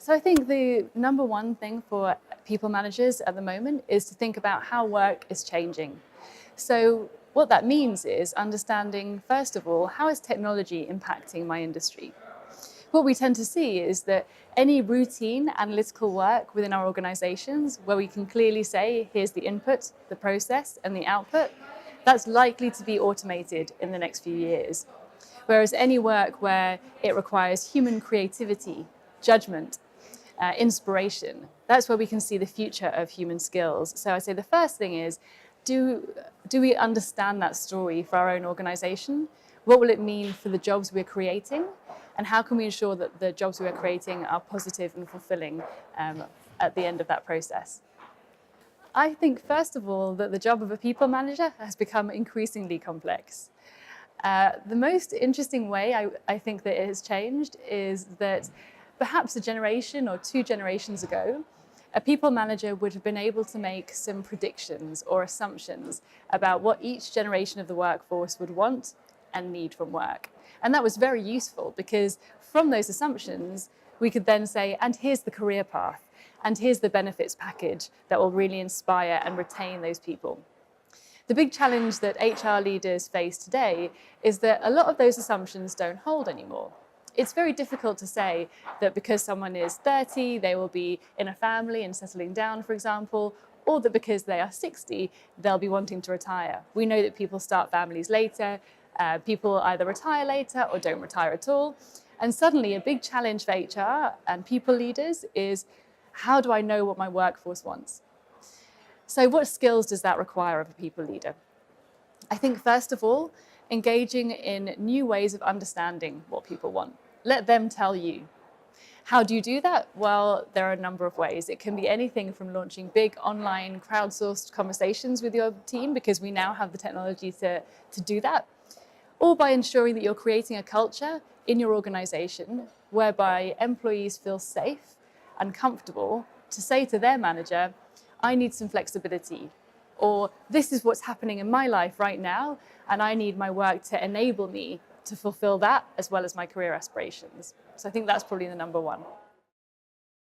So I think the number one thing for people managers at the moment is to think about how work is changing. So what that means is understanding, first of all, how is technology impacting my industry? What we tend to see is that any routine analytical work within our organizations where we can clearly say, here's the input, the process, and the output, that's likely to be automated in the next few years. Whereas any work where it requires human creativity, judgment, inspiration, that's where we can see the future of human skills. So I'd say the first thing is, do we understand that story for our own organization? What will it mean for the jobs we're creating? And how can we ensure that the jobs we're creating are positive and fulfilling at the end of that process? I think, first of all, that the job of a people manager has become increasingly complex. The most interesting way I think that it has changed is that perhaps a generation or two generations ago, a people manager would have been able to make some predictions or assumptions about what each generation of the workforce would want and need from work. And that was very useful because from those assumptions, we could then say, and here's the career path, and here's the benefits package that will really inspire and retain those people. The big challenge that HR leaders face today is that a lot of those assumptions don't hold anymore. It's very difficult to say that because someone is 30, they will be in a family and settling down, for example, or that because they are 60, they'll be wanting to retire. We know that people start families later, people either retire later or don't retire at all. And suddenly a big challenge for HR and people leaders is, how do I know what my workforce wants? So what skills does that require of a people leader? I think, first of all, engaging in new ways of understanding what people want. Let them tell you. How do you do that? Well, there are a number of ways. It can be anything from launching big online crowdsourced conversations with your team, because we now have the technology to do that, or by ensuring that you're creating a culture in your organization whereby employees feel safe and comfortable to say to their manager, I need some flexibility, or this is what's happening in my life right now, and I need my work to enable me to fulfill that as well as my career aspirations. So I think that's probably the number one.